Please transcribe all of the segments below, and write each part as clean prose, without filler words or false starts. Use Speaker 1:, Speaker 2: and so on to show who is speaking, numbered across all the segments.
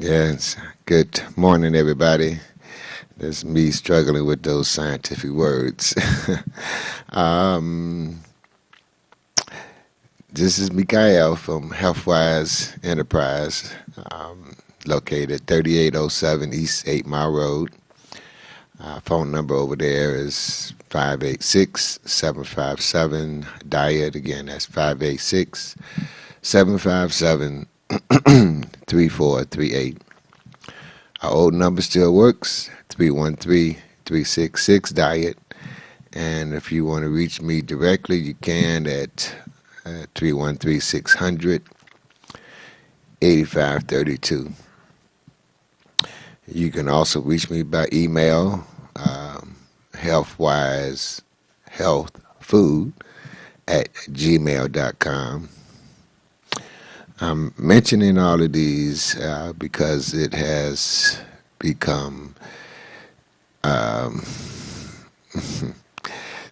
Speaker 1: Yes, good morning, everybody. That's me struggling with those scientific words. um, this is Mikael from Healthwise Enterprise, located 3807 East 8 Mile Road. Phone number over there is 586-757 Diet. Again, that's 586-757 3438. Our old number still works, 313-366 Diet. And if you want to reach me directly, you can at 313-600-8532. You can also reach me by email, healthwise healthfood at gmail.com. I'm mentioning all of these because it has become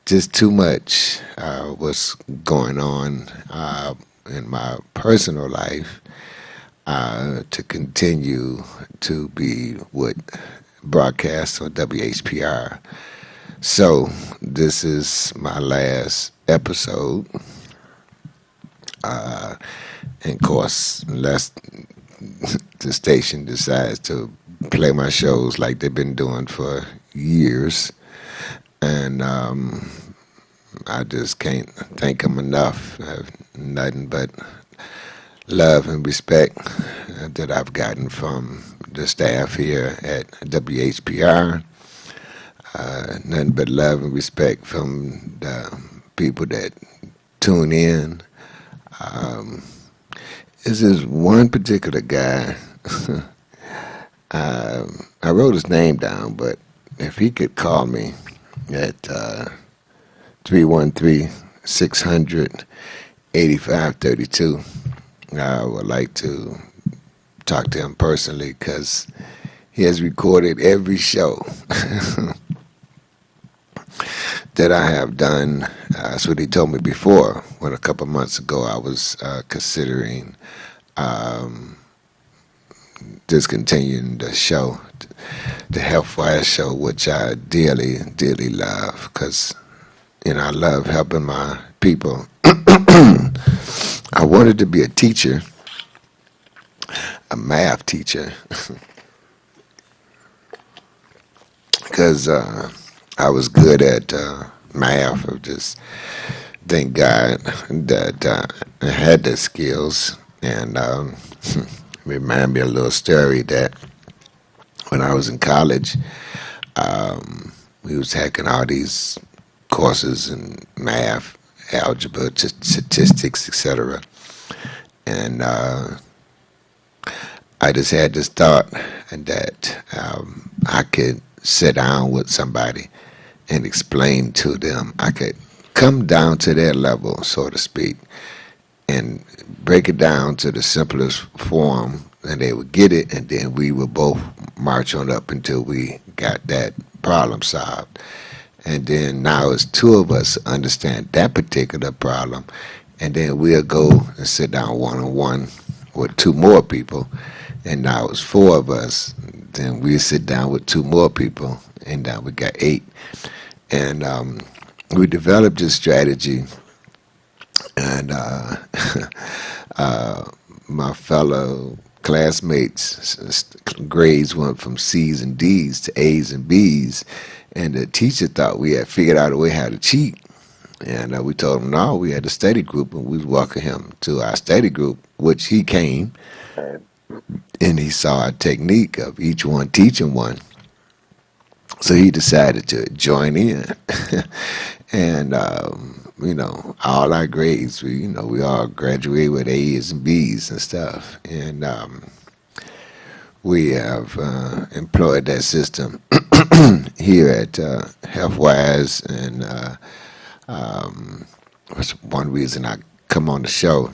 Speaker 1: just too much what's going on in my personal life to continue to be what broadcast on WHPR. So this is my last episode. And of course, unless the station decides to play my shows like they've been doing for years, and I just can't thank them enough. I have nothing but love and respect that I've gotten from the staff here at WHPR. Nothing but love and respect from the people that tune in. This is one particular guy. I wrote his name down, but if he could call me at 313-600-8532, I would like to talk to him personally because he has recorded every show that I have done. That's what he told me before, when a couple months ago I was considering discontinuing the show, the Healthwise show, which I dearly, dearly love because, I love helping my people. I wanted to be a teacher, a math teacher, because I was good at math. I just thank God that I had the skills. And remind me a little story that when I was in college, we was taking all these courses in math, algebra, statistics, etc. And I just had this thought that I could sit down with somebody and explain to them. I could come down to their level, so to speak, and break it down to the simplest form, and they would get it, and then we would both march on up until we got that problem solved. And then now it's two of us understand that particular problem, and then we'll go and sit down one-on-one with two more people, and now it's four of us. Then we'll sit down with two more people, and now we got 8. And we developed this strategy. And my fellow classmates' grades went from C's and D's to A's and B's, and the teacher thought we had figured out a way how to cheat. And we told him no, we had a study group, and we was welcoming him to our study group, which he came, and he saw our technique of each one teaching one. So he decided to join in. And all our grades, we all graduated with A's and B's and stuff. And we have employed that system here at Healthwise, and that's one reason I come on the show,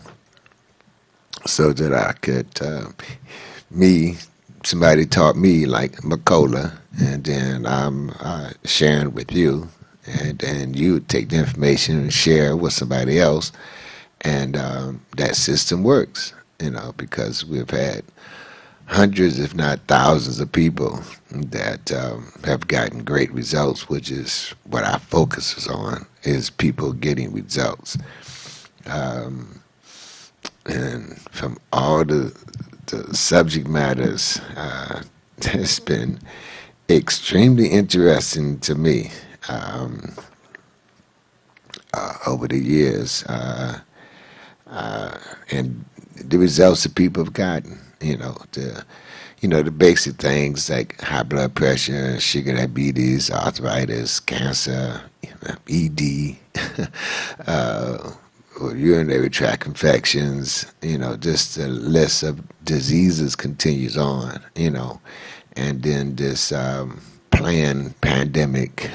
Speaker 1: so that I could, somebody taught me like Macola, and then I'm sharing with you. And then you take the information and share with somebody else, and that system works, because we've had hundreds, if not thousands, of people that have gotten great results, which is what our focus is on, is people getting results. Um, and from all the subject matters, it's been extremely interesting to me over the years, and the results that people have gotten. The basic things like high blood pressure, sugar diabetes, arthritis, cancer, ED, uh, urinary tract infections. Just the list of diseases continues on. And then this planned pandemic.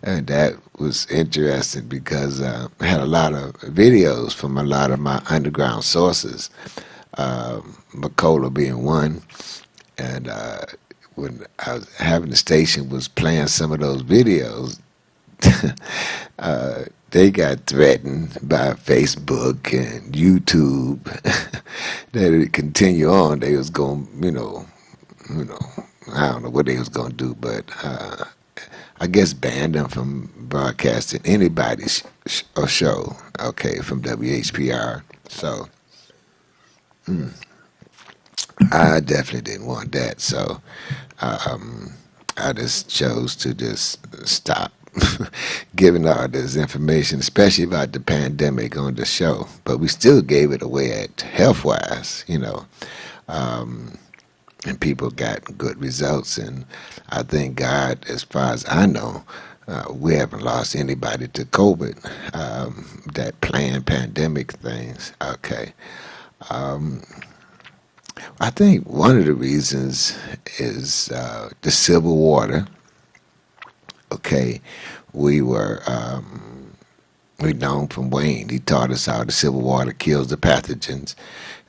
Speaker 1: And that was interesting because I had a lot of videos from a lot of my underground sources, Macola being one. And when I was having the station was playing some of those videos, they got threatened by Facebook and YouTube that it continue on. They was going, you know, I don't know what they was going to do, but I guess banned them from broadcasting anybody's show, okay, from WHPR. So I definitely didn't want that. So um, I just chose to just stop giving all this information, especially about the pandemic on the show. But we still gave it away at Healthwise. Um, and people got good results. And I thank God, as far as I know, we haven't lost anybody to COVID, that planned pandemic things. Okay. Um, I think one of the reasons is the Civil War. Okay. We were. We known from Wayne. He taught us how the Civil War kills the pathogens,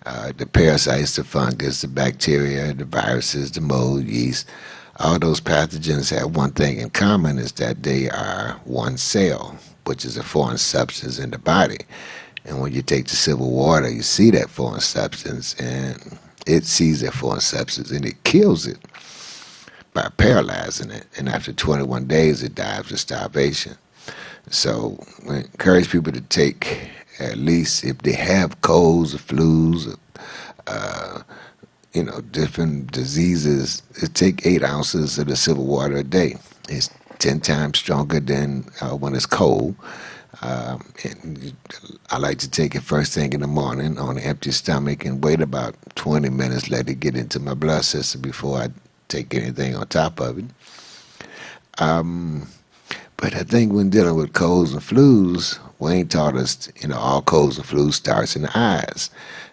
Speaker 1: the parasites, the fungus, the bacteria, the viruses, the mold, yeast. All those pathogens have one thing in common is that they are one cell, which is a foreign substance in the body. And when you take the Civil Water, you see that foreign substance, and it sees that foreign substance, and it kills it by paralyzing it. And after 21 days, it dies of starvation. So we encourage people to take, at least if they have colds or flus, uh, different diseases, take 8 ounces of the Civil Water a day. It's 10 times stronger than when it's cold. And I like to take it first thing in the morning on an empty stomach and wait about 20 minutes, let it get into my blood system before I take anything on top of it. Um, but I think when dealing with colds and flus, Wayne taught us, all colds and flus starts in the eyes.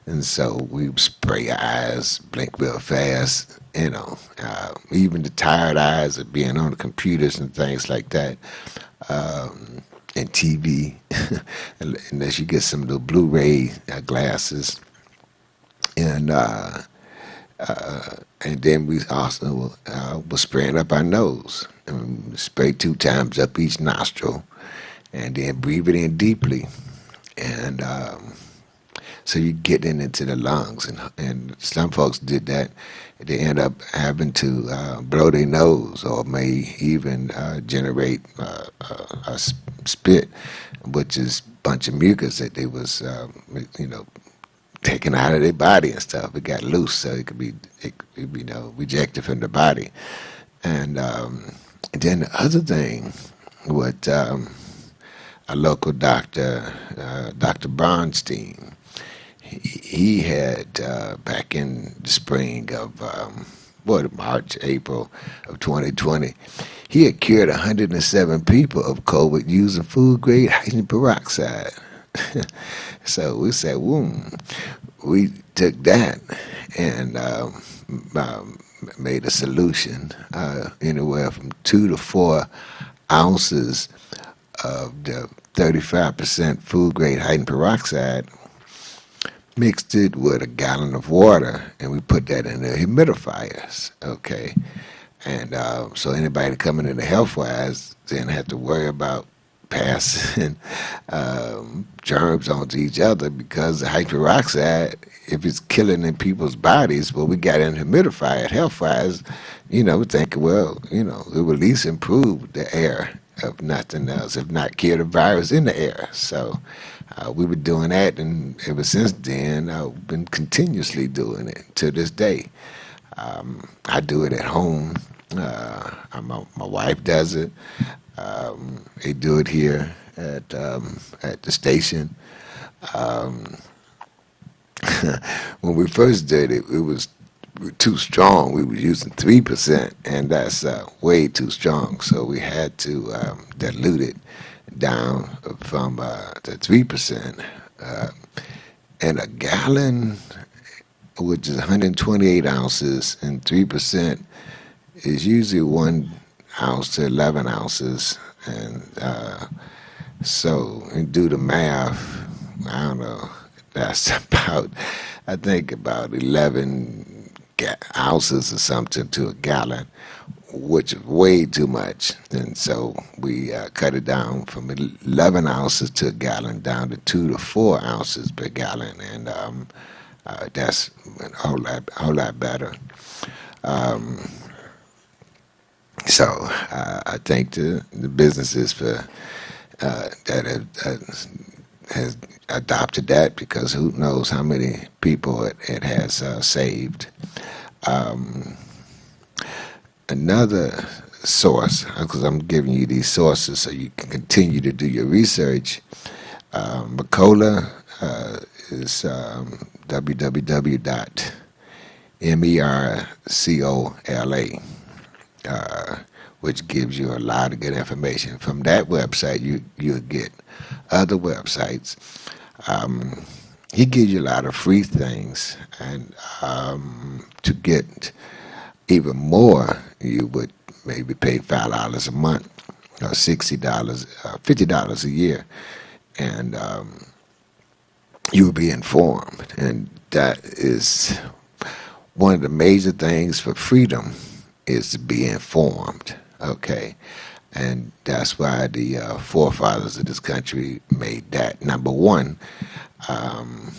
Speaker 1: And so we spray our eyes, blink real fast, even the tired eyes of being on the computers and things like that, and TV, unless you get some of the Blu-ray glasses. And and then we also was spraying up our nose. And spray 2 times up each nostril, and then breathe it in deeply. And so you get into the lungs. And some folks did that. They end up having to blow their nose or may even generate spit, which is a bunch of mucus that they was, taken out of their body and stuff. It got loose, so it could be, rejected from the body. And then the other thing, what a local doctor, Dr. Bronstein, he had back in the spring of March, April of 2020, he had cured 107 people of COVID using food grade hydrogen peroxide. So we said, we took that and made a solution, anywhere from 2 to 4 ounces of the 35% food grade hydrogen peroxide, mixed it with a gallon of water, and we put that in the humidifiers. Okay. And so anybody coming into Healthwise didn't have to worry about passing germs onto each other because the hydroxide, if it's killing in people's bodies, well, we got an humidifier at Healthwise, we're thinking, well, it will at least improve the air, if nothing else, if not kill the virus in the air. So we were doing that, and ever since then, I've been continuously doing it to this day. I do it at home. My wife does it. They do it here at the station. Um, when we first did it, it was too strong. We were using 3%, and that's way too strong. So we had to dilute it down from to 3%. Uh, and a gallon, which is 128 ounces, and 3% is usually 1 ounce to 11 ounces. And so, and do the math, I don't know, that's about, I think about 11 ounces or something to a gallon, which is way too much. And so we cut it down from 11 ounces to a gallon down to 2 to 4 ounces per gallon. And that's a whole lot better. Um, so I thank the businesses for that has adopted that, because who knows how many people it has saved. Um, Another source, because I'm giving you these sources so you can continue to do your research. Mercola is www.mercola, which gives you a lot of good information. From that website, you'll get other websites. He gives you a lot of free things, and to get even more, you would maybe pay $5 a month, or $60, $50 a year, and you will be informed. And that is one of the major things for freedom, is to be informed. Okay, and that's why the forefathers of this country made that number one. Um,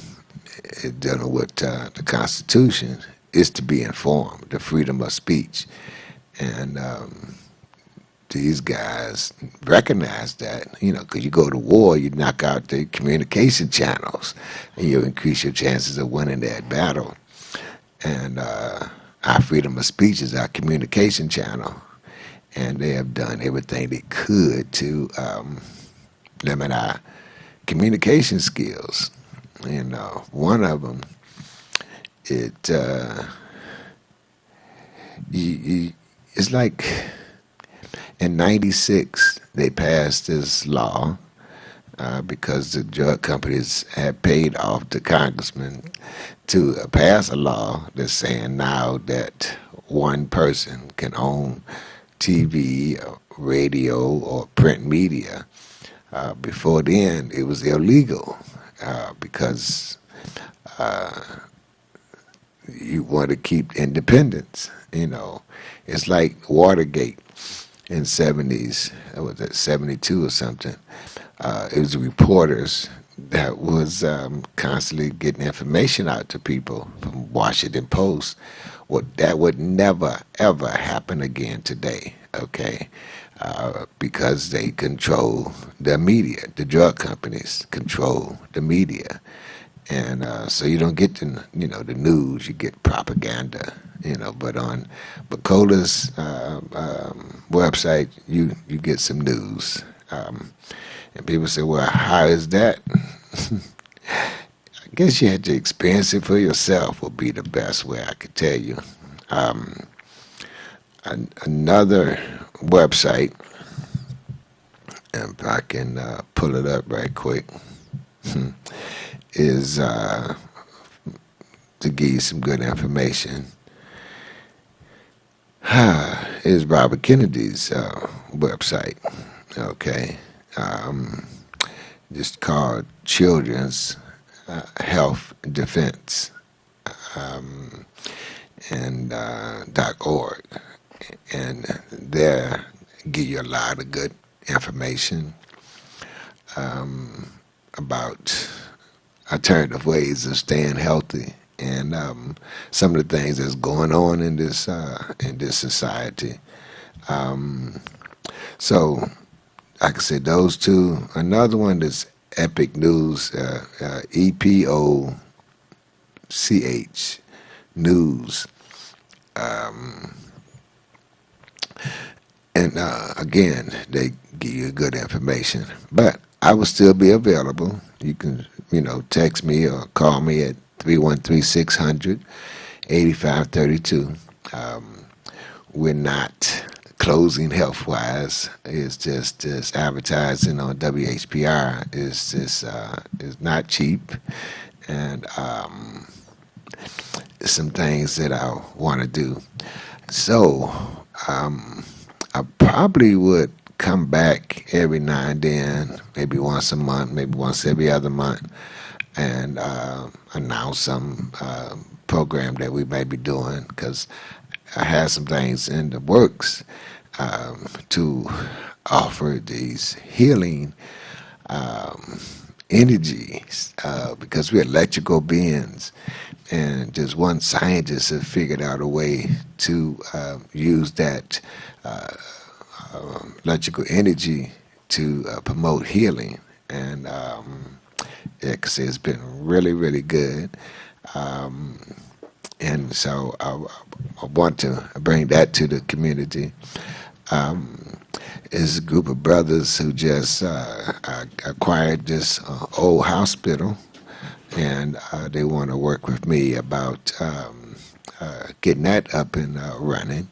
Speaker 1: Dealing with the Constitution is to be informed, the freedom of speech, and these guys recognize that, because you go to war, you knock out the communication channels, and you increase your chances of winning that battle. And our freedom of speech is our communication channel, and they have done everything they could to limit our communication skills. One of them, it's like in '96 they passed this law because the drug companies had paid off the congressman to pass a law that's saying now that one person can own TV, radio, or print media. Before then, it was illegal because you want to keep independence. It's like Watergate in '70s. Was it '72 or something? It was reporters that was constantly getting information out to people from Washington Post. That would never ever happen again today. Okay. Because they control the media. The drug companies control the media, and so you don't get the news. You get propaganda. But on Bacola's website, you get some news. And people say, "Well, how is that?" I guess you had to experience it for yourself. Would be the best way I could tell you. Another website, if I can pull it up right quick, is to give you some good information. Is Robert Kennedy's website. Okay, just called Children's Health Defense, and .org. And there give you a lot of good information. about alternative ways of staying healthy and some of the things that's going on in this society. Um, so, like I said, those two. Another one that's Epic News, EPOCH News, um, and again, they give you good information. But I will still be available. You can, text me or call me at 313-600-8532. Um, we're not closing Healthwise. It's just advertising on WHPR is not cheap, and some things that I want to do. So um, I probably would come back every now and then, maybe once a month, maybe once every other month, and announce some program that we may be doing because I have some things in the works to offer these healing um, energies because we're electrical beings. And just one scientist has figured out a way to use that uh, electrical energy to promote healing. And yeah, 'cause it's been really, really good. Um, and so I want to bring that to the community. Um, is a group of brothers who just acquired this old hospital, and they want to work with me about getting that up and running.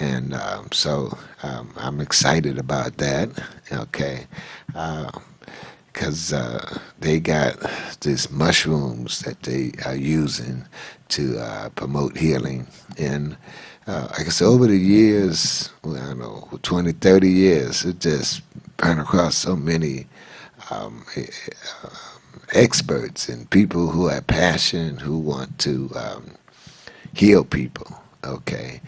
Speaker 1: And I'm excited about that. Okay, because they got these mushrooms that they are using to promote healing. And like I said, over the years, well, I don't know, 20, 30 years, it just ran across so many um, e- experts and people who have passion, who want to heal people, okay,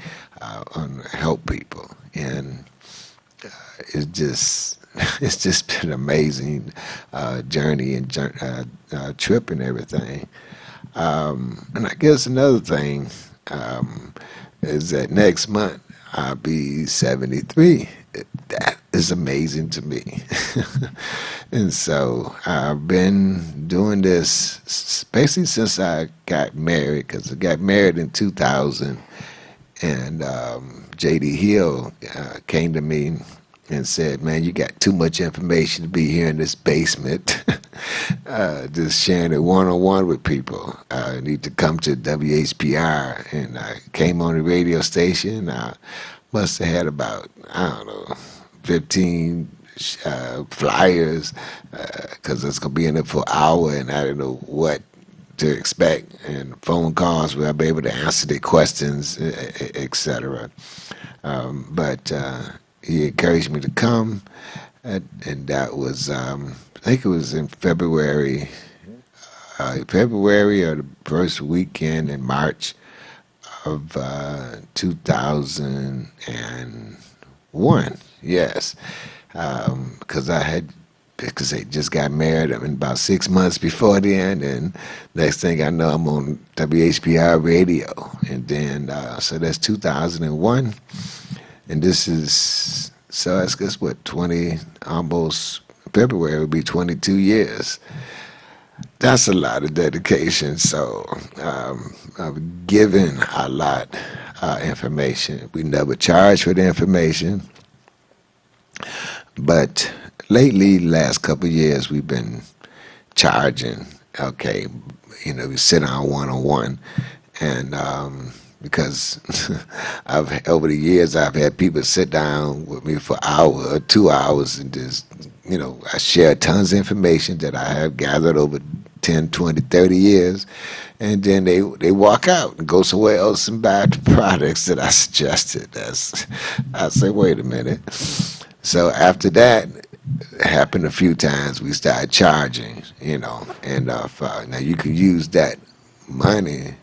Speaker 1: and help people. And it's just it's just been an amazing journey and trip and everything. And I guess another thing um, is that next month I'll be 73. That is amazing to me. And so I've been doing this basically since I got married, because I got married in 2000, and J.D. Hill came to me and said, "Man, you got too much information to be here in this basement, just sharing it one on one with people. You need to come to WHPR." And I came on the radio station. I must have had about, I don't know, 15 flyers, because it's going to be in it for an hour, and I didn't know what to expect, and phone calls where I'll be able to answer their questions, etc. But he encouraged me to come, and that was, I think it was in February or the first weekend in March of 2001. Yes, because they just got married. I mean, about 6 months before then, and next thing I know, I'm on WHPR radio, and then so that's 2001, and this is, so I guess what, 20, almost February would be 22 years. That's a lot of dedication. So I've given a lot information. We never charge for the information, but lately, last couple of years, we've been charging. Okay, we sit down one on one, and because I've over the years I've had people sit down with me for an hour or 2 hours and just I share tons of information that I have gathered over 10, 20, 30 years, and then they walk out and go somewhere else and buy the products that I suggested. I say, wait a minute. So after that happened a few times, we started charging, and now you can use that money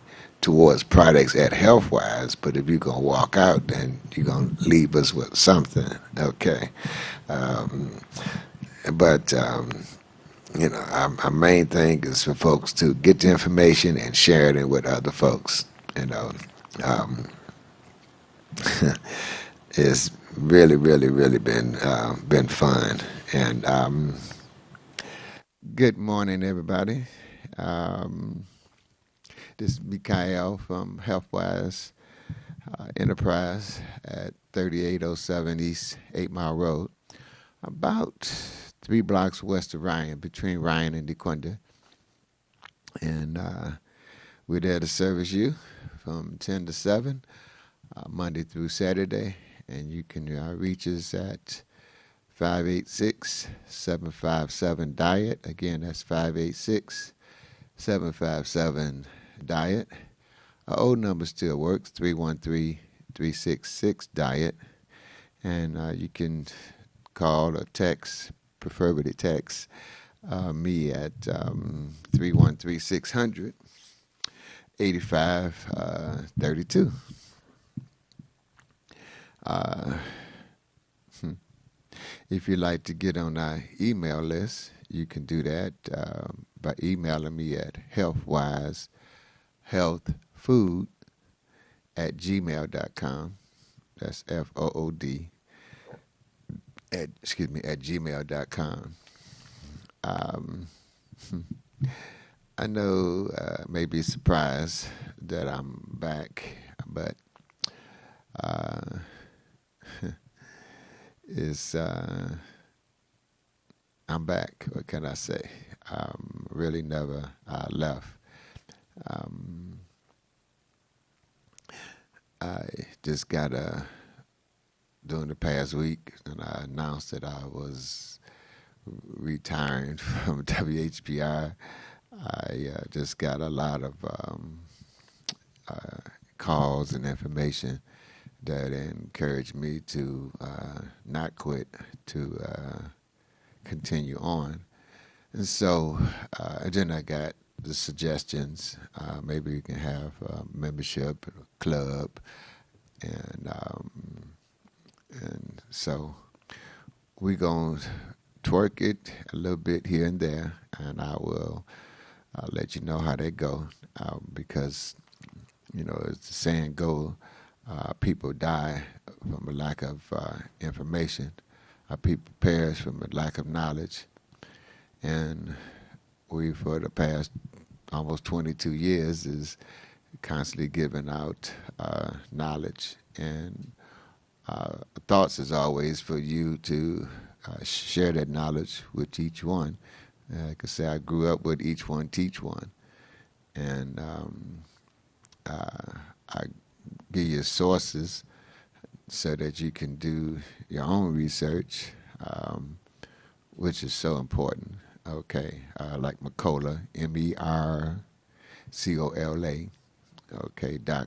Speaker 1: towards products at Healthwise, but if you're gonna walk out, then you're gonna leave us with something, okay? Um, But our main thing is for folks to get the information and share it with other folks. You know, um, it's really, really, really been fun. And good morning, everybody. Um, this is Mikael from Healthwise Enterprise at 3807 East 8 Mile Road, about 3 blocks west of Ryan, between Ryan and DeQuinta. And we're there to service you from 10 to 7, Monday through Saturday. And you can reach us at 586-757-DIET. Again, that's 586-757-DIET. Our old number still works, 313-366-DIET. And you can call or text, preferably text, me at 313-600. 8532. If you'd like to get on our email list, you can do that by emailing me at healthwisehealthfood@gmail.com. That's FOOD at gmail.com. I know may be surprised that I'm back, but I'm back. What can I say? Really never left. I just got during the past week, and I announced that I was retiring from WHPR. I just got a lot of calls and information that encouraged me to not quit, to continue on. And so then I got the suggestions. Maybe you can have a membership, a club, and so we're going to twerk it a little bit here and there, and I will let you know how they go, because, as the saying goes, people die from a lack of information. People perish from a lack of knowledge. And we, for the past almost 22 years, is constantly giving out knowledge. And thoughts is always for you to share that knowledge with each one. Like I say, I grew up with each one teach one. And I give you sources so that you can do your own research, which is so important. Okay, like Mercola, MERCOLA,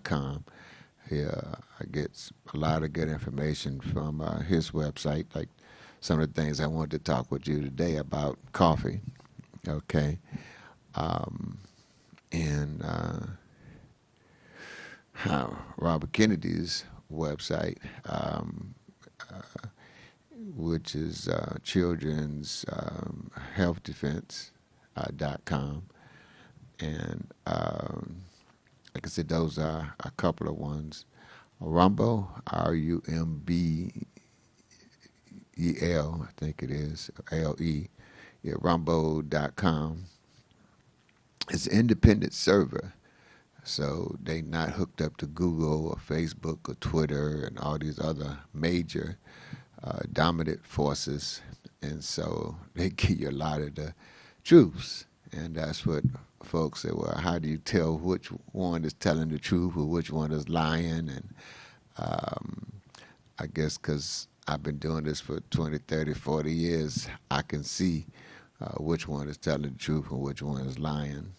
Speaker 1: .com. Yeah, I get a lot of good information from his website, like some of the things I wanted to talk with you today about coffee. Okay, and Robert Kennedy's website, which is Children's Health Defense.com. And like I said, those are a couple of ones. Rumble, RUMBEL, I think it is, LE, yeah, rumble.com. It's an independent server. So they not hooked up to Google or Facebook or Twitter and all these other major dominant forces. And so they give you a lot of the truths. And that's what folks say, well, how do you tell which one is telling the truth or which one is lying? And I guess because I've been doing this for 20, 30, 40 years, I can see which one is telling the truth and which one is lying.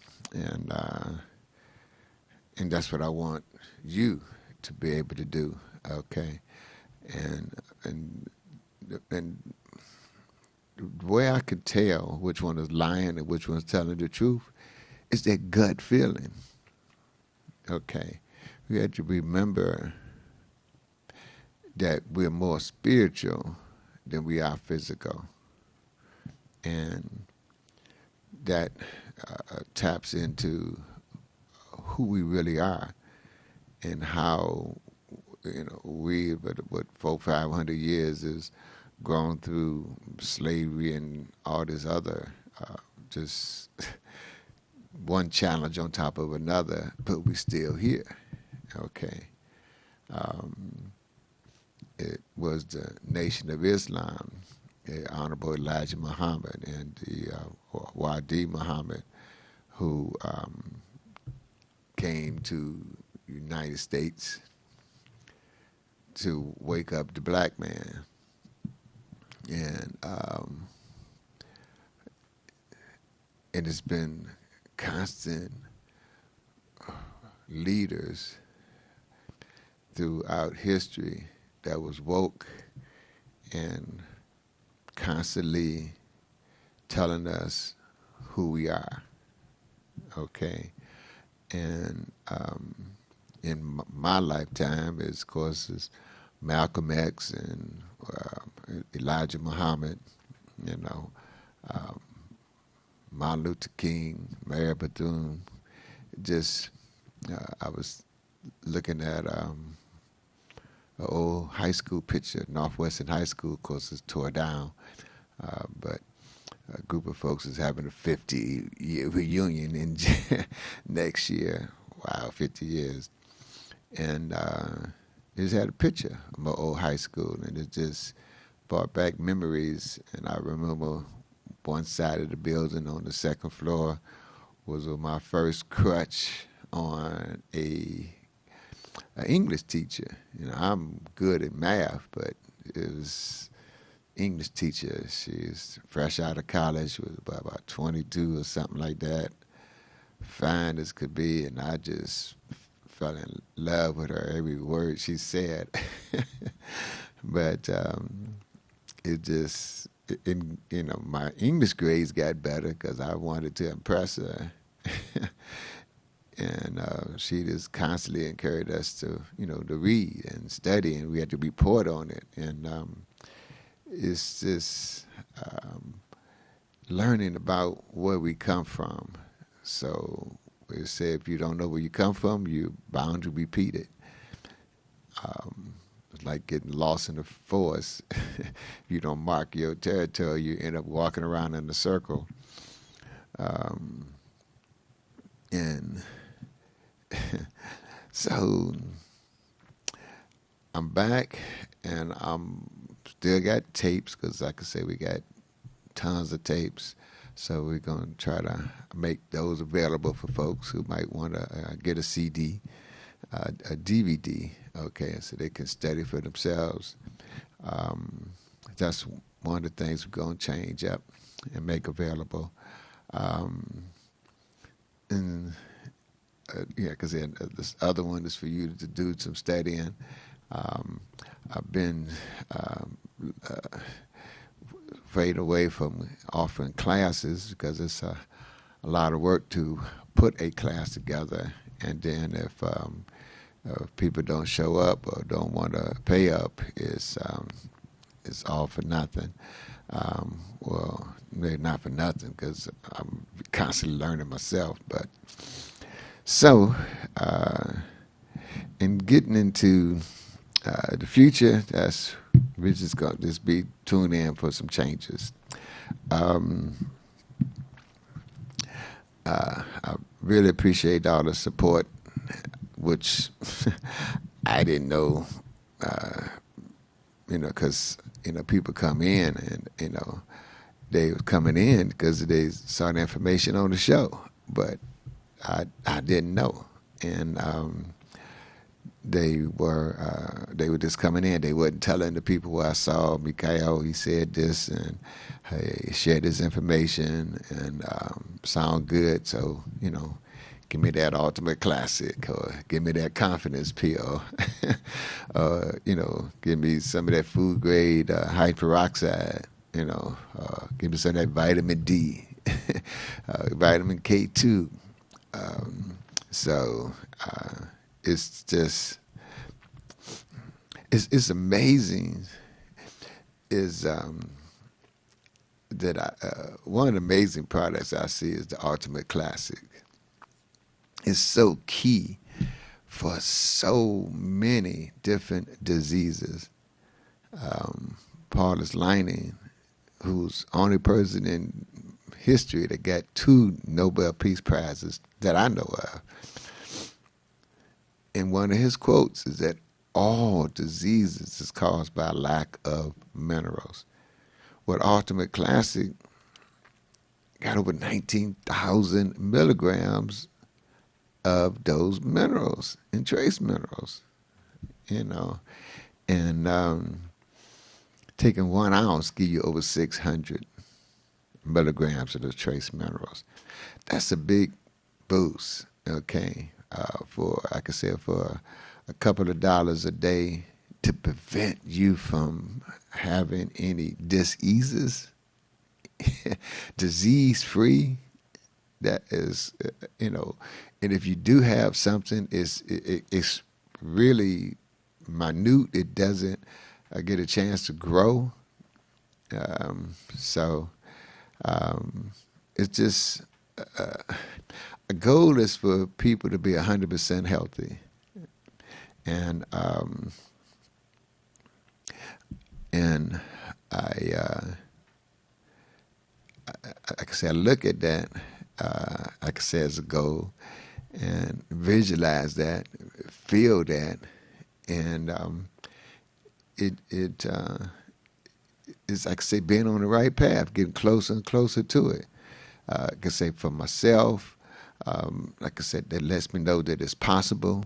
Speaker 1: And that's what I want you to be able to do, okay? And the way I could tell which one is lying and which one's telling the truth is that gut feeling, okay? We have to remember that we're more spiritual than we are physical. and that taps into who we really are and how we, but what 400-500 years is grown through slavery and all this other just one challenge on top of another, but we still here. Okay. Um, it was the Nation of Islam, Honorable Elijah Muhammad and the Wadi Muhammad, who came to the United States to wake up the black man. And it's been constant leaders throughout history that was woke and constantly telling us who we are. Okay. And in my lifetime, of course, is Malcolm X and Elijah Muhammad, you know, um, Martin Luther King, Mary Bethune. Just, I was looking at an old high school picture, Northwestern High School, of course, it's tore down, but a group of folks is having a 50-year reunion in next year. Wow, 50 years. And just had a picture of my old high school, and it just brought back memories. And I remember one side of the building on the second floor was my first crutch on a English teacher. I'm good at math, but it was English teacher. She's fresh out of college, was about 22 or something like that, fine as could be, and I just fell in love with her every word she said. But it just, my English grades got better because I wanted to impress her. And she just constantly encouraged us to, to read and study, and we had to report on it. And it's just learning about where we come from. So we say if you don't know where you come from, you're bound to repeat it. It's like getting lost in the forest. If you don't mark your territory, you end up walking around in a circle. And so I'm back, and I'm still got tapes because, like I say, we got tons of tapes. So we're going to try to make those available for folks who might want to get a CD, a DVD, okay, so they can study for themselves. That's one of the things we're going to change up and make available. And yeah, because this other one is for you to do some studying. I've been fade away from offering classes because it's a lot of work to put a class together, and then if people don't show up or don't want to pay up, it's all for nothing. Well, maybe not for nothing because I'm constantly learning myself. But so, in getting into the future, we're just going to just be tuned in for some changes. I really appreciate all the support, which I didn't know, because, people come in and, they was coming in because they saw the information on the show, but I didn't know. And they were just coming in. They wasn't telling the people who I saw, Mikhail, he said this, and he shared this information, and sound good. So, give me that ultimate classic, or give me that confidence pill, or, give me some of that food grade hydroperoxide, give me some of that vitamin D, vitamin K2. So it's just, it's amazing. Is one of the amazing products I see is the Ultimate Classic. It's so key for so many different diseases. Paulus Lining, who's the only person in history that got 2 Nobel Peace Prizes that I know of. And one of his quotes is that all diseases is caused by lack of minerals. What Ultimate Classic got over 19,000 milligrams of those minerals and trace minerals, you know. And taking 1 ounce give you over 600 milligrams of the trace minerals. That's a big boost, okay, for, like I said, for a couple of dollars a day to prevent you from having any diseases, disease-free. That is, and if you do have something, it's really minute. It doesn't get a chance to grow. So it's just a goal is for people to be 100% healthy, and like I said, I look at that, like I said, as a goal, and visualize that, feel that, and it's like I say, being on the right path, getting closer and closer to it. I can say for myself, like I said, that lets me know that it's possible.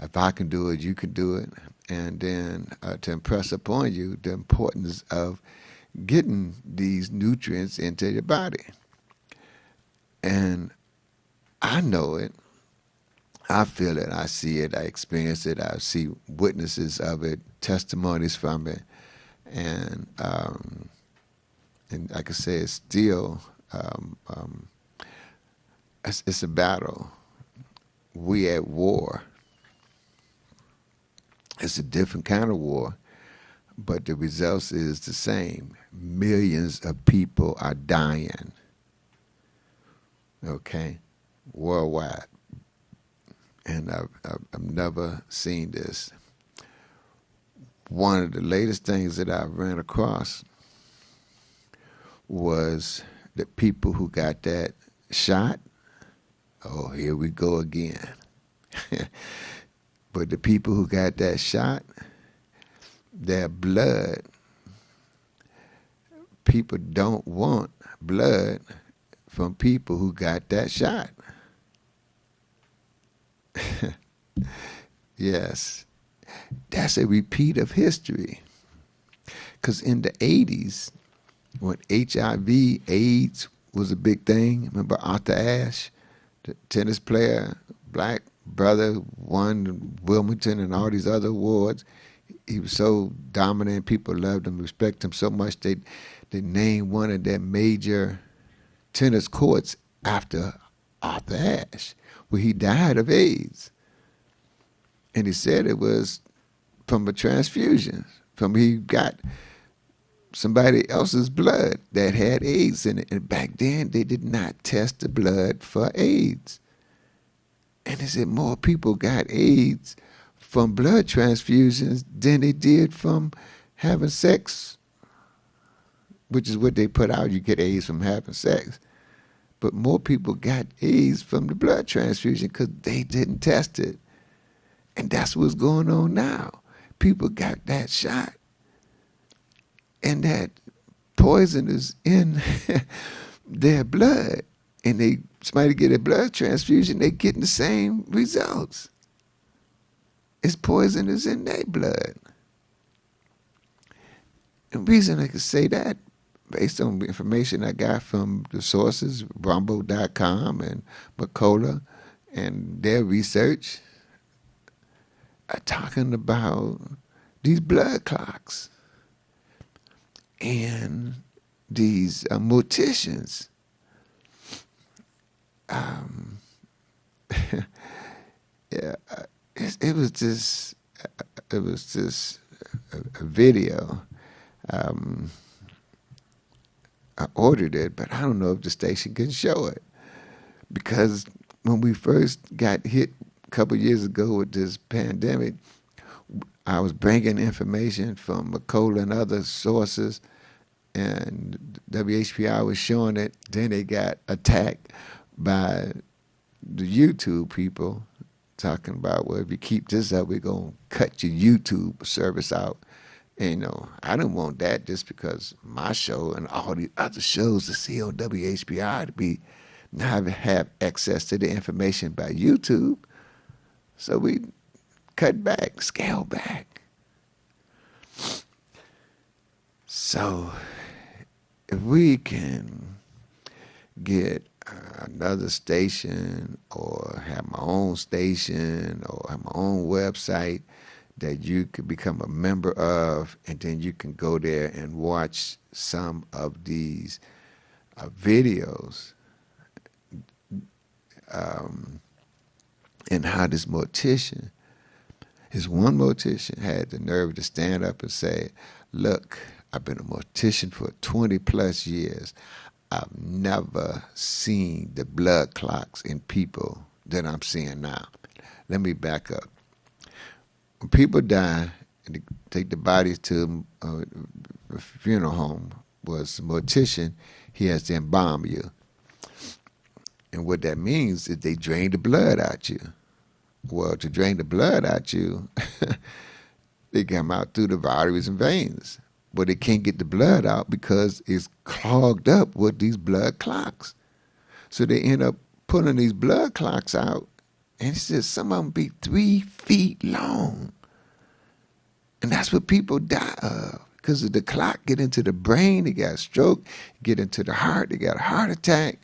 Speaker 1: If I can do it, you can do it. And then to impress upon you the importance of getting these nutrients into your body. And I know it. I feel it. I see it. I experience it. I see witnesses of it, testimonies from it. And like I said, it's still, it's a battle. We at war. It's a different kind of war, but the results is the same. Millions of people are dying, okay, worldwide. And I've never seen this. One of the latest things that I ran across was the people who got that shot. Oh, here we go again. But the people who got that shot, their blood, people don't want blood from people who got that shot. Yes, that's a repeat of history. Because in the 80s, when HIV, AIDS was a big thing, remember Arthur Ashe, the tennis player, black brother, won Wilmington and all these other awards. He was so dominant, people loved him, respect him so much, they named one of their major tennis courts after Arthur Ashe, where he died of AIDS. And he said it was from a transfusion, from he got somebody else's blood that had AIDS in it. And back then, they did not test the blood for AIDS. And he said more people got AIDS from blood transfusions than they did from having sex, which is what they put out. You get AIDS from having sex. But more people got AIDS from the blood transfusion because they didn't test it. And that's what's going on now. People got that shot. And that poison is in their blood. And somebody get a blood transfusion, they getting the same results. It's poison is in their blood. And the reason I can say that, based on the information I got from the sources, Rumble.com and Macola, and their research, are talking about these blood clots and these morticians. Yeah, it was just a video. I ordered it, but I don't know if the station can show it because when we first got hit a couple years ago with this pandemic, I was bringing information from Macola and other sources, and WHPI was showing it. Then they got attacked by the YouTube people talking about, well, if you keep this up, we're going to cut your YouTube service out. And, I didn't want that just because my show and all the other shows to see on WHPI to be not have access to the information by YouTube. So we cut back, scale back. So if we can get another station or have my own station or have my own website that you could become a member of, and then you can go there and watch some of these videos, and how this mortician, his one mortician had the nerve to stand up and say, look, I've been a mortician for 20 plus years. I've never seen the blood clots in people that I'm seeing now. Let me back up. When people die and they take the bodies to a funeral home, was a mortician, he has to embalm you. And what that means is they drain the blood out you. Well, to drain the blood out you, they come out through the arteries and veins. But they can't get the blood out because it's clogged up with these blood clots. So they end up pulling these blood clots out, and it says some of them be 3 feet long. And that's what people die of. Because of the clot get into the brain, they got a stroke, get into the heart, they got a heart attack.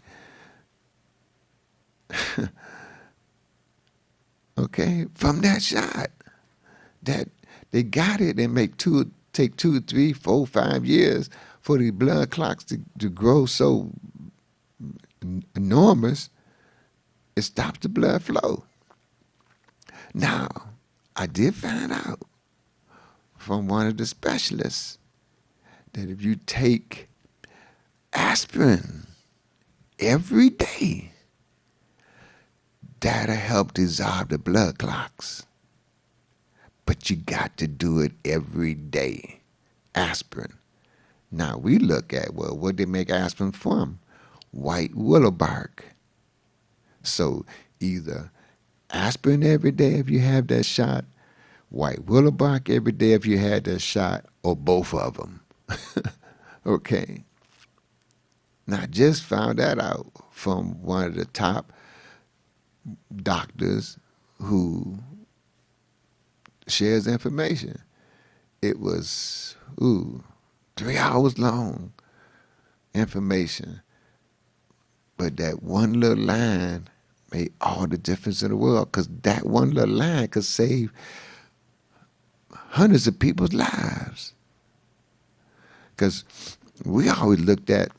Speaker 1: Okay, from that shot. That they got it and take 2, 3, 4, 5 years for the blood clots to grow so enormous, it stops the blood flow. Now, I did find out from one of the specialists that if you take aspirin every day, that'll help dissolve the blood clots. But you got to do it every day. Aspirin. Now we look at, well, what they make aspirin from? White willow bark. So either aspirin every day if you have that shot, white willow bark every day if you had that shot, or both of them. Okay. Now I just found that out from one of the top doctors who shares information. It was 3 hours long information, but that one little line made all the difference in the world, because that one little line could save hundreds of people's lives. Because we always looked at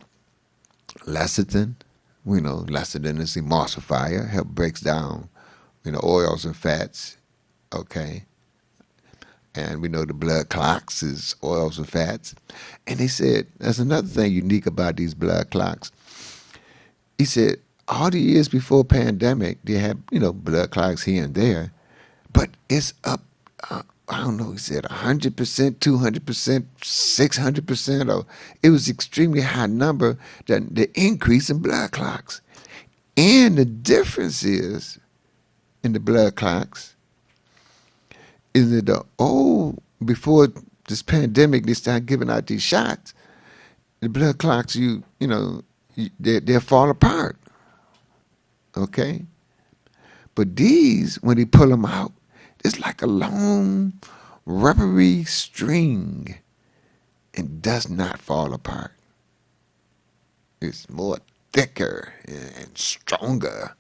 Speaker 1: lecithin. We know lecithin is emulsifier, help breaks down, oils and fats. Okay. And we know the blood clots is oils and fats. And he said, there's another thing unique about these blood clots. He said, all the years before pandemic, they had, blood clots here and there, but it's up, I don't know, he said 100%, 200%, 600%, or it was extremely high number, the increase in blood clots. And the difference is in the blood clots is that before this pandemic, they started giving out these shots, the blood clots, they'll fall apart. Okay? But these, when they pull them out, it's like a long, rubbery string and does not fall apart. It's more thicker and stronger.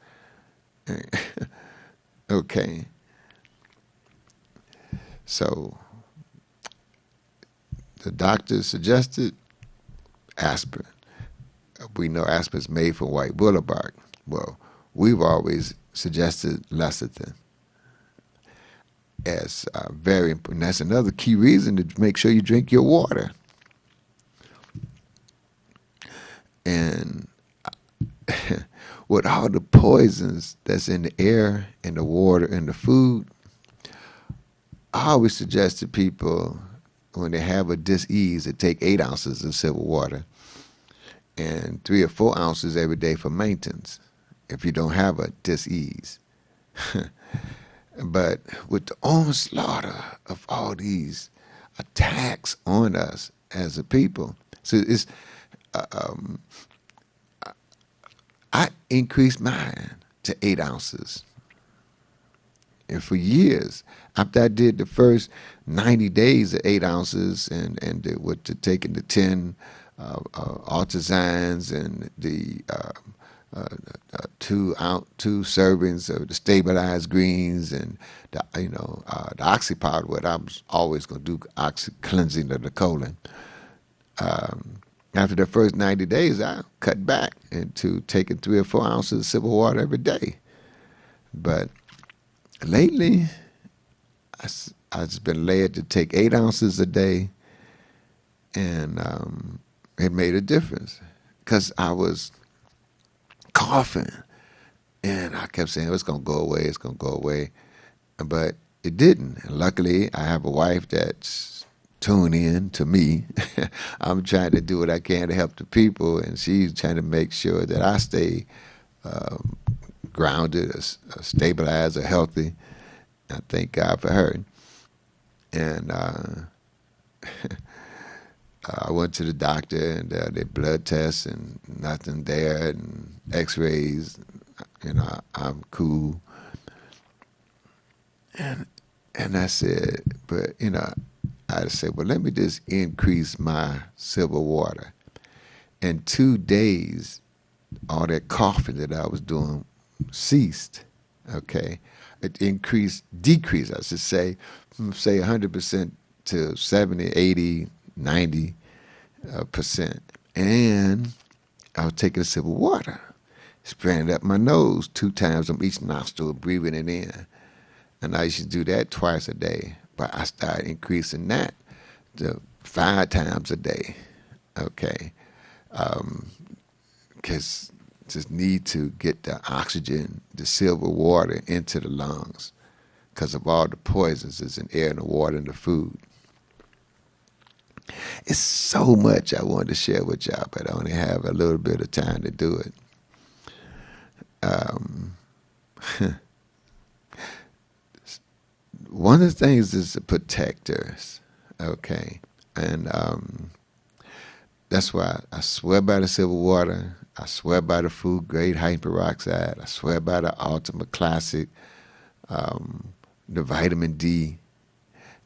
Speaker 1: Okay. So the doctor suggested aspirin. We know aspirin is made from white willow bark. Well, we've always suggested lecithin as very important. That's another key reason to make sure you drink your water. And with all the poisons that's in the air, in the water, in the food, I always suggest to people when they have a dis-ease to take 8 ounces of silver water and 3 or 4 ounces every day for maintenance if you don't have a dis-ease. But with the onslaught of all these attacks on us as a people, so it's I increased mine to 8 ounces. And for years, after I did the first 90 days of 8 ounces with taking the 10 artisans and the two servings of the stabilized greens and the oxypod, what I was always going to do, oxy cleansing of the colon. After the first 90 days, I cut back into taking 3 or 4 ounces of silver water every day. But lately, I've just been led to take 8 ounces a day, and it made a difference because I was coughing, and I kept saying, it's going to go away, it's going to go away. But it didn't. And luckily, I have a wife that's tuned in to me. I'm trying to do what I can to help the people, and she's trying to make sure that I stay grounded, stabilized, or healthy. I thank God for her. And I went to the doctor, and they did blood tests, and nothing there, and X-rays. I'm cool. And I said, but I said, well, let me just increase my silver water. In 2 days, all that coughing that I was doing ceased. Okay, it decreased, I should say, from 100% to 70, 80, 90%. And I was taking the silver water, spraying it up my nose 2 times on each nostril, breathing it in. And I used to do that twice a day. But I started increasing that to 5 times a day. Okay. Because just need to get the oxygen, the silver water into the lungs because of all the poisons that's in air and the water and the food. It's so much I wanted to share with y'all, but I only have a little bit of time to do it. One of the things is to protect us, okay? And that's why I swear by the silver water. I swear by the food grade hyperoxide. I swear by the Ultimate Classic, the vitamin D,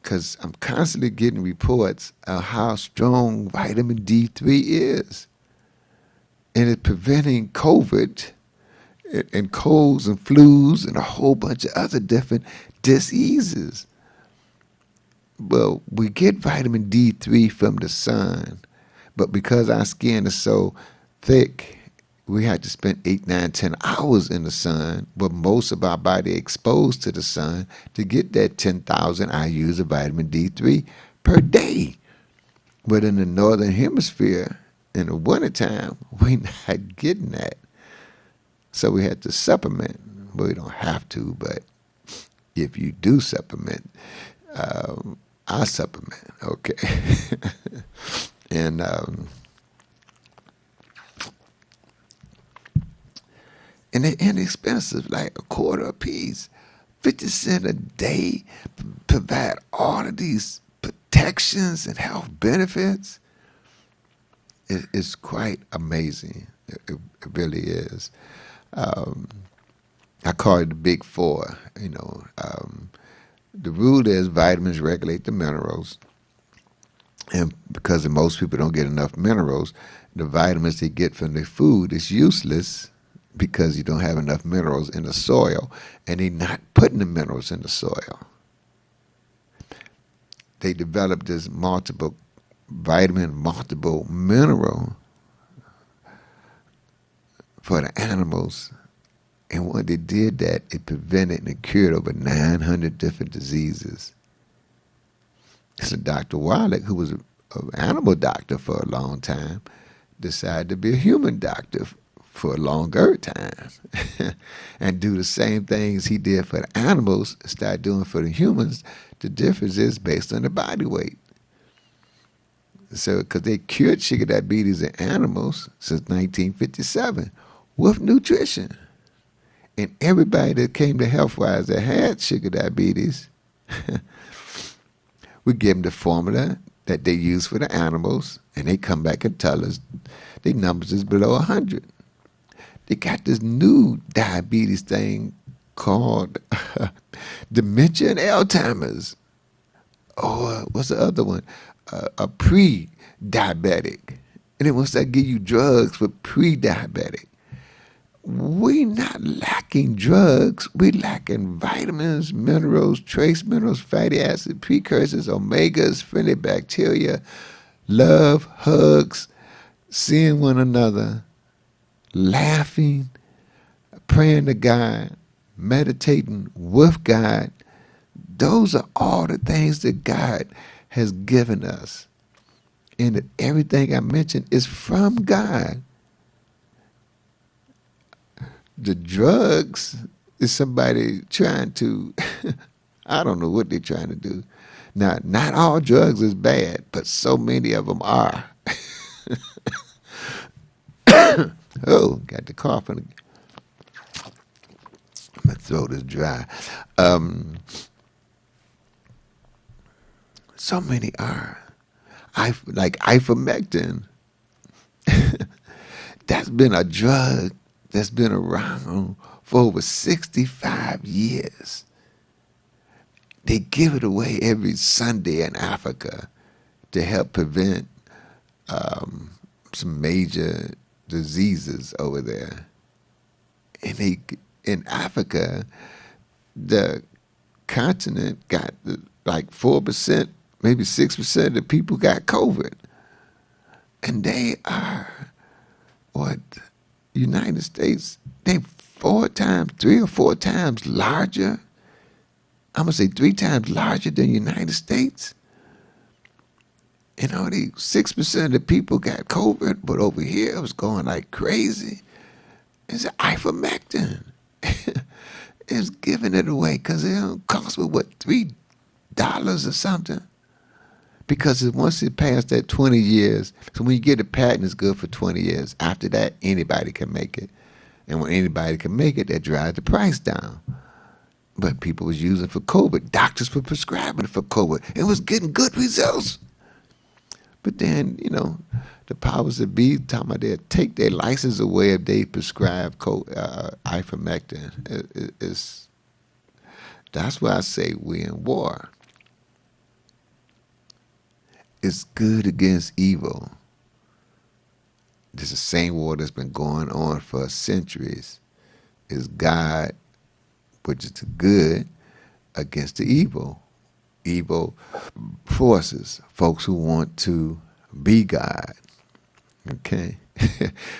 Speaker 1: because I'm constantly getting reports of how strong vitamin D3 is. And it's preventing COVID and colds and flus and a whole bunch of other different diseases. Well, we get vitamin D3 from the sun, but because our skin is so thick, we have to spend 8, 9, 10 hours in the sun, but most of our body exposed to the sun to get that 10,000 IUs of vitamin D3 per day. But in the northern hemisphere, in the wintertime, we're not getting that. So we had to supplement. Well, we don't have to, but if you do supplement, I supplement, okay? And they're inexpensive, like a quarter a piece. 50 cents a day, provide all of these protections and health benefits. It's quite amazing. It really is. I call it the big four. The rule is vitamins regulate the minerals. And because most people don't get enough minerals, the vitamins they get from their food is useless because you don't have enough minerals in the soil, and they're not putting the minerals in the soil. They developed this multiple vitamin, multiple mineral for the animals. And when they did that, it prevented and cured over 900 different diseases. So Dr. Wallach, who was an animal doctor for a long time, decided to be a human doctor for a longer time and do the same things he did for the animals, start doing for the humans. The difference is based on the body weight. So, because they cured sugar diabetes in animals since 1957 with nutrition. And everybody that came to Healthwise that had sugar diabetes, we give them the formula that they use for the animals, and they come back and tell us their numbers is below 100. They got this new diabetes thing called dementia and Alzheimer's. Or what's the other one? A pre-diabetic. And then once they give you drugs for pre-diabetic, we not lacking drugs. We lacking vitamins, minerals, trace minerals, fatty acids, precursors, omegas, friendly bacteria, love, hugs, seeing one another, laughing, praying to God, meditating with God. Those are all the things that God has given us. And that everything I mentioned is from God. The drugs is somebody trying to, I don't know what they're trying to do. Now, not all drugs is bad, but so many of them are. Oh, got the cough. My throat is dry. So many are. Like ivermectin. That's been a drug that's been around for over 65 years. They give it away every Sunday in Africa to help prevent some major diseases over there. And in Africa, the continent got like 4%, maybe 6% of the people got COVID. And they are, United States, they 3 or 4 times larger. I'm going to say 3 times larger than the United States. And only 6% of the people got COVID, but over here it was going like crazy. It's ivermectin. It's giving it away because it don't cost me, $3 or something? Because once it passed that 20 years, so when you get a patent, it's good for 20 years. After that, anybody can make it. And when anybody can make it, that drives the price down. But people was using it for COVID. Doctors were prescribing it for COVID. It was getting good results. But then, the powers that be talking about they'd take their license away if they prescribe ivermectin. That's why I say we're in war. It's good against evil. This is the same war that's been going on for centuries. It's God, which is the good, against the evil. Evil forces, folks who want to be God. Okay?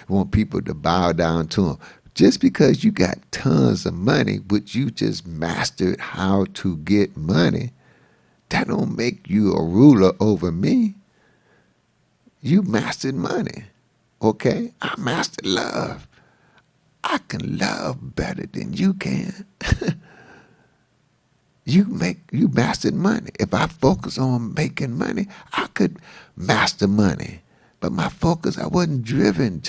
Speaker 1: Want people to bow down to them. Just because you got tons of money, but you just mastered how to get money, that don't make you a ruler over me. You mastered money. Okay? I mastered love. I can love better than you can. You mastered money. If I focus on making money, I could master money. But my focus, I wasn't driven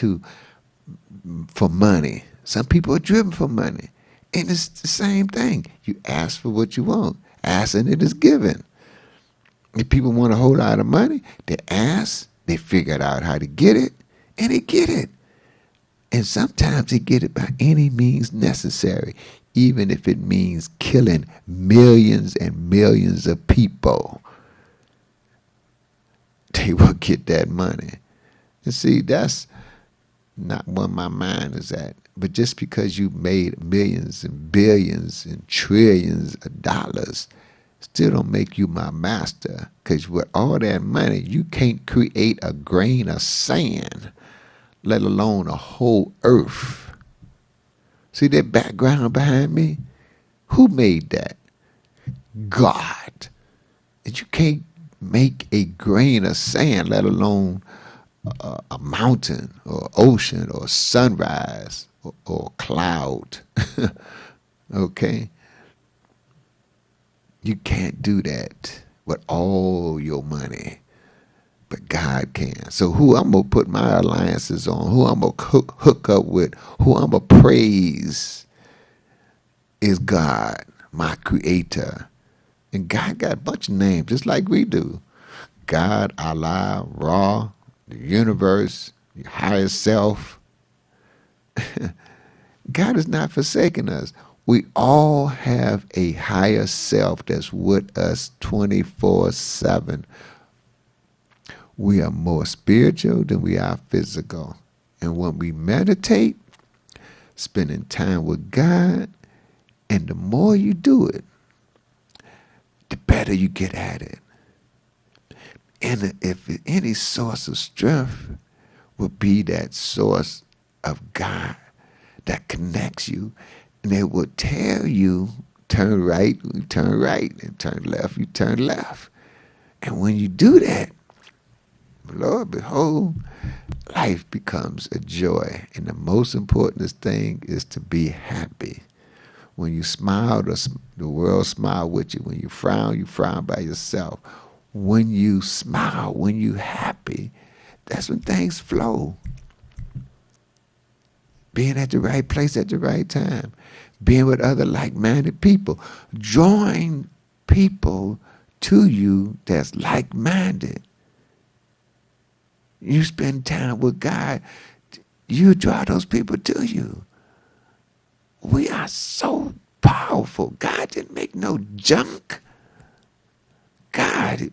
Speaker 1: for money. Some people are driven for money. And it's the same thing. You ask for what you want. Ask and it is given. If people want a whole lot of money, they ask, they figure out how to get it, and they get it. And sometimes they get it by any means necessary, even if it means killing millions and millions of people. They will get that money. And see, that's not where my mind is at. But just because you made millions and billions and trillions of dollars still don't make you my master. Because with all that money, you can't create a grain of sand, let alone a whole earth. See that background behind me? Who made that? God. And you can't make a grain of sand, let alone a mountain or ocean or sunrise or cloud. Okay? You can't do that with all your money, but God can. So who I'm going to put my alliances on, who I'm going to hook up with, who I'm going to praise is God, my creator. And God got a bunch of names, just like we do. God, Allah, Ra, the universe, your higher self. God is not forsaking us. We all have a higher self that's with us 24/7. We are more spiritual than we are physical. And when we meditate, spending time with God, and the more you do it, the better you get at it. And if any source of strength would be that source of God that connects you, and it will tell you, turn right, you turn right, and turn left, you turn left. And when you do that, Lord, behold, life becomes a joy. And the most important thing is to be happy. When you smile, the world smile with you. When you frown by yourself. When you smile, when you happy, that's when things flow. Being at the right place at the right time. Being with other like-minded people. Drawing people to you that's like-minded. You spend time with God, you draw those people to you. We are so powerful. God didn't make no junk. God,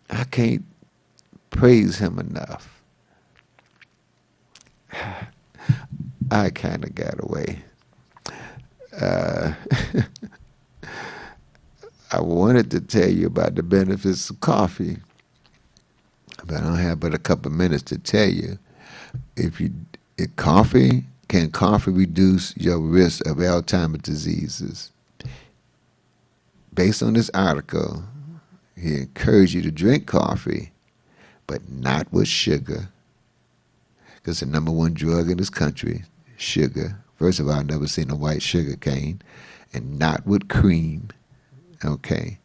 Speaker 1: I can't praise him enough. I kind of got away. I wanted to tell you about the benefits of coffee, but I don't have but a couple of minutes to tell you. Can coffee reduce your risk of Alzheimer's diseases? Based on this article, he encouraged you to drink coffee, but not with sugar. Because the number one drug in this country, sugar. First of all, I've never seen a white sugar cane, and not with cream. Okay,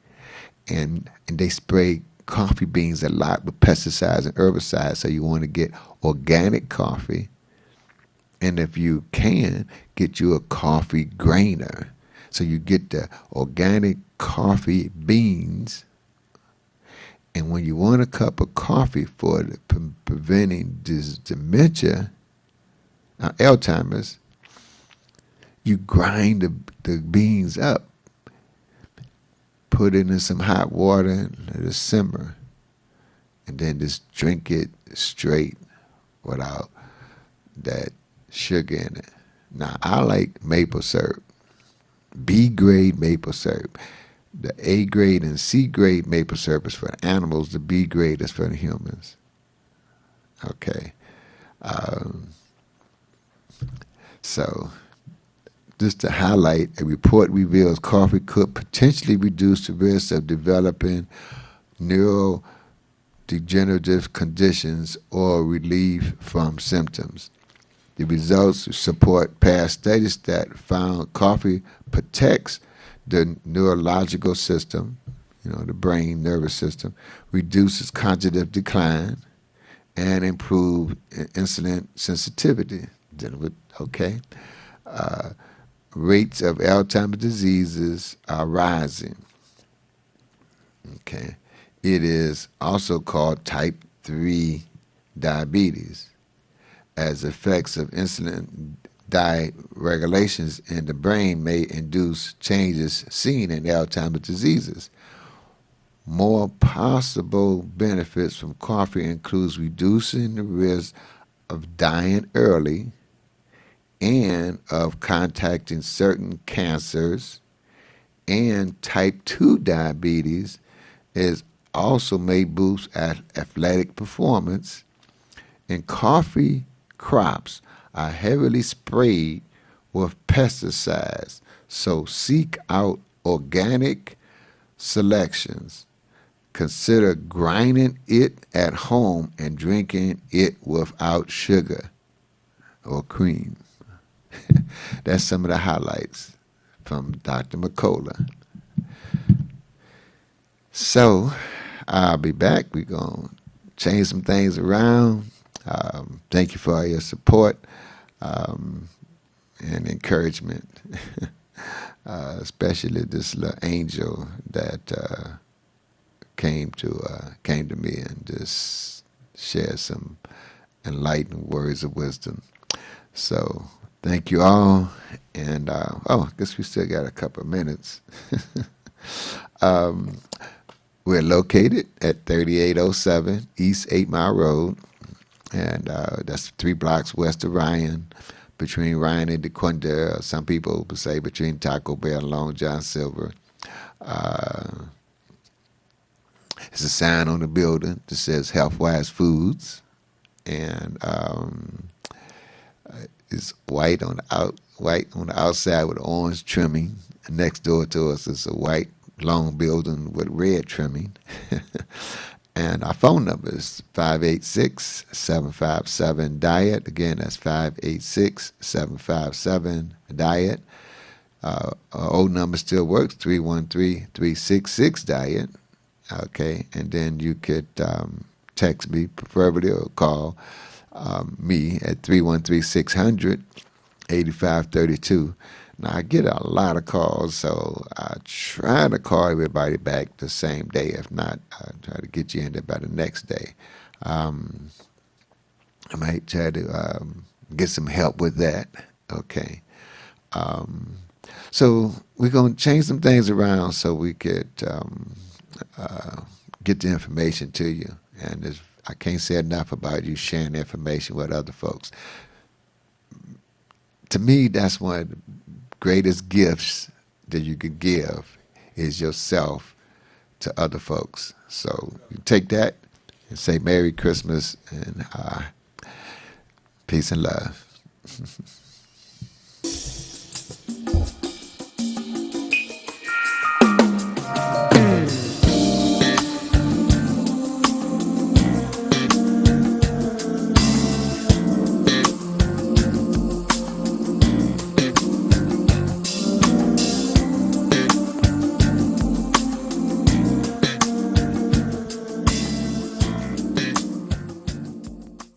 Speaker 1: and they spray coffee beans a lot with pesticides and herbicides, so you want to get organic coffee. And if you can, get you a coffee grainer. So you get the organic coffee beans. And when you want a cup of coffee for preventing dementia, Alzheimer's, you grind the beans up, put it in some hot water and let it simmer, and then just drink it straight without that sugar in it. Now, I like maple syrup, B-grade maple syrup. The A-grade and C-grade maple syrup is for the animals. The B-grade is for the humans. Okay. So, just to highlight, a report reveals coffee could potentially reduce the risk of developing neurodegenerative conditions or relief from symptoms. The results support past studies that found coffee protects the neurological system, the brain nervous system, reduces cognitive decline, and improve insulin sensitivity. Rates of Alzheimer's diseases are rising. Okay. It is also called type 3 diabetes, as effects of insulin dysregulations in the brain may induce changes seen in Alzheimer's diseases. More possible benefits from coffee includes reducing the risk of dying early and of contacting certain cancers, and type 2 diabetes is also may boost athletic performance, and coffee crops are heavily sprayed with pesticides, so seek out organic selections. consider grinding it at home and drinking it without sugar or cream. That's some of the highlights from Dr. McCullough. So I'll be back. We're going to change some things around. Thank you for all your support and encouragement, especially this little angel that came to me and just shared some enlightening words of wisdom. So thank you all, and I guess we still got a couple of minutes. um, we're located at 3807 East 8 Mile Road, and that's 3 blocks west of Ryan, between Ryan and DeQuindale. Some people would say between Taco Bell and Long John Silver. There's a sign on the building that says Healthwise Foods, and it's white on the outside with orange trimming. And next door to us is a white long building with red trimming. And our phone number is 586-757-DIET. Again, that's 586-757-DIET. Our old number still works, 313-366-DIET. Okay, and then you could text me, preferably, or call me at 313-600-8532. Now, I get a lot of calls, so I try to call everybody back the same day. If not, I try to get you in there by the next day. I might try to get some help with that. Okay. So we're going to change some things around so we could get the information to you. And I can't say enough about you sharing information with other folks. To me, that's one of the greatest gifts that you could give is yourself to other folks. So you take that and say Merry Christmas and peace and love.